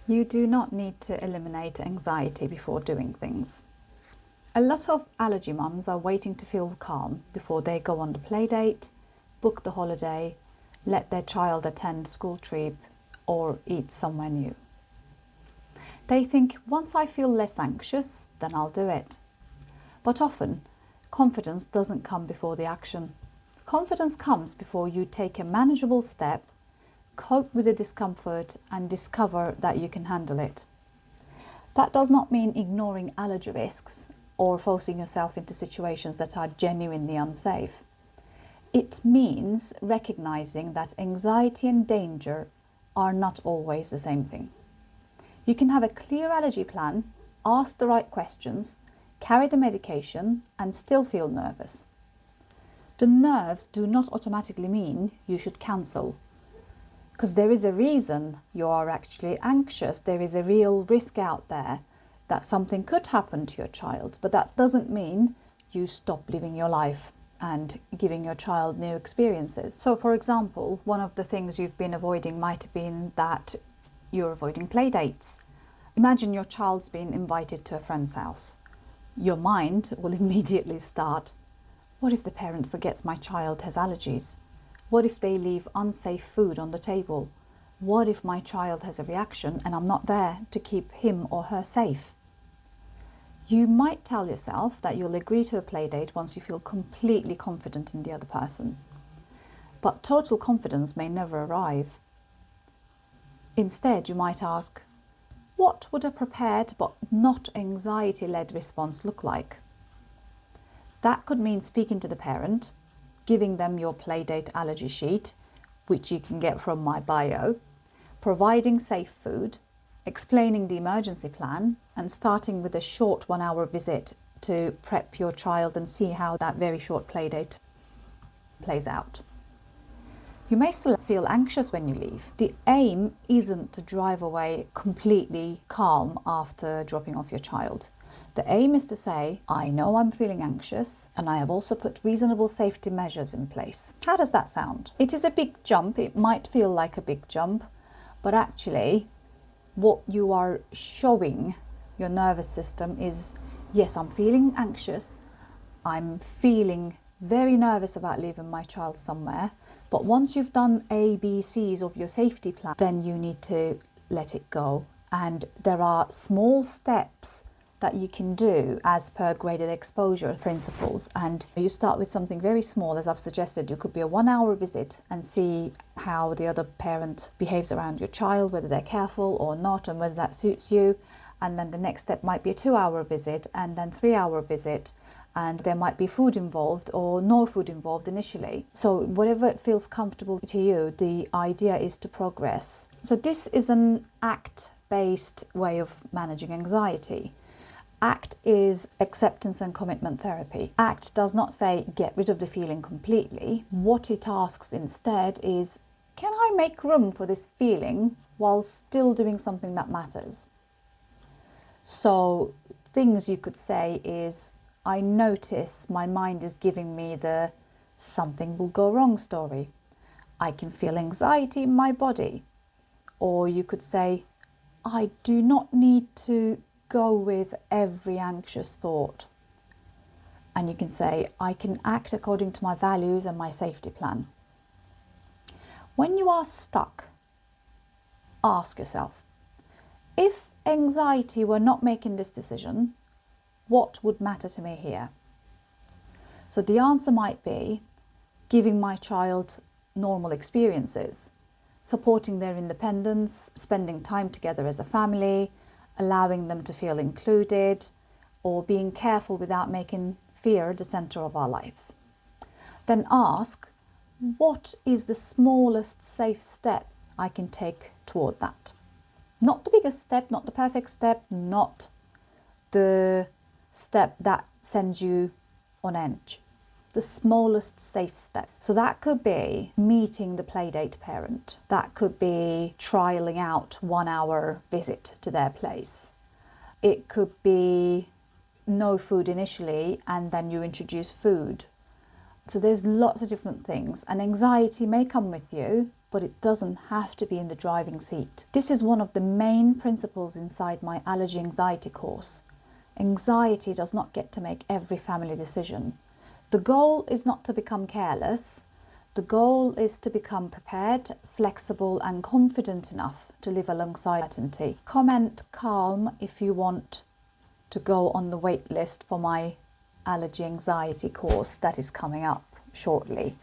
You do not need to eliminate anxiety before doing things. A lot of allergy mums are waiting to feel calm before they go on the play date, book the holiday, let their child attend school trip or eat somewhere new. They think, once I feel less anxious, then I'll do it. But often, confidence doesn't come before the action. Confidence comes before you take a manageable step, cope with the discomfort and discover that you can handle it. That does not mean ignoring allergy risks or forcing yourself into situations that are genuinely unsafe. It means recognizing that anxiety and danger are not always the same thing. You can have a clear allergy plan, ask the right questions, carry the medication and still feel nervous. The nerves do not automatically mean you should cancel, because there is a reason you are actually anxious. There is a real risk out there that something could happen to your child, but that doesn't mean you stop living your life and giving your child new experiences. So for example, one of the things you've been avoiding might have been that you're avoiding play dates. Imagine your child's been invited to a friend's house. Your mind will immediately start, what if the parent forgets my child has allergies? What if they leave unsafe food on the table? What if my child has a reaction and I'm not there to keep him or her safe? You might tell yourself that you'll agree to a play date once you feel completely confident in the other person. But total confidence may never arrive. Instead, you might ask, what would a prepared but not anxiety-led response look like? That could mean speaking to the parent, giving them your playdate allergy sheet, which you can get from my bio, providing safe food, explaining the emergency plan, and starting with a short 1-hour visit to prep your child and see how that very short playdate plays out. You may still feel anxious when you leave. The aim isn't to drive away completely calm after dropping off your child. The aim is to say, I know I'm feeling anxious and I have also put reasonable safety measures in place. How does that sound? It is a big jump. It might feel like a big jump, but actually what you are showing your nervous system is, yes, I'm feeling anxious. I'm feeling very nervous about leaving my child somewhere. But once you've done ABCs of your safety plan, then you need to let it go. And there are small steps that you can do as per graded exposure principles. And you start with something very small, as I've suggested. You could be a 1-hour visit and see how the other parent behaves around your child, whether they're careful or not, and whether that suits you. And then the next step might be a 2-hour visit and then 3-hour visit. And there might be food involved or no food involved initially. So whatever feels comfortable to you, the idea is to progress. So this is an ACT-based way of managing anxiety. ACT is acceptance and commitment therapy. ACT does not say get rid of the feeling completely. What it asks instead is, can I make room for this feeling while still doing something that matters? So things you could say is, I notice my mind is giving me the something will go wrong story. I can feel anxiety in my body. Or you could say, I do not need to go with every anxious thought. And you can say, I can act according to my values and my safety plan. When you are stuck, ask yourself, if anxiety were not making this decision, what would matter to me here? So the answer might be giving my child normal experiences, supporting their independence, spending time together as a family, allowing them to feel included, or being careful without making fear the center of our lives. Then ask, what is the smallest safe step I can take toward that? Not the biggest step, not the perfect step, not the step that sends you on edge. The smallest safe step. So that could be meeting the playdate parent. That could be trialing out 1-hour visit to their place. It could be no food initially and then you introduce food. So there's lots of different things, and anxiety may come with you but it doesn't have to be in the driving seat. This is one of the main principles inside my allergy anxiety course. Anxiety does not get to make every family decision. The goal is not to become careless. The goal is to become prepared, flexible and confident enough to live alongside uncertainty. Comment calm if you want to go on the wait list for my allergy anxiety course that is coming up shortly.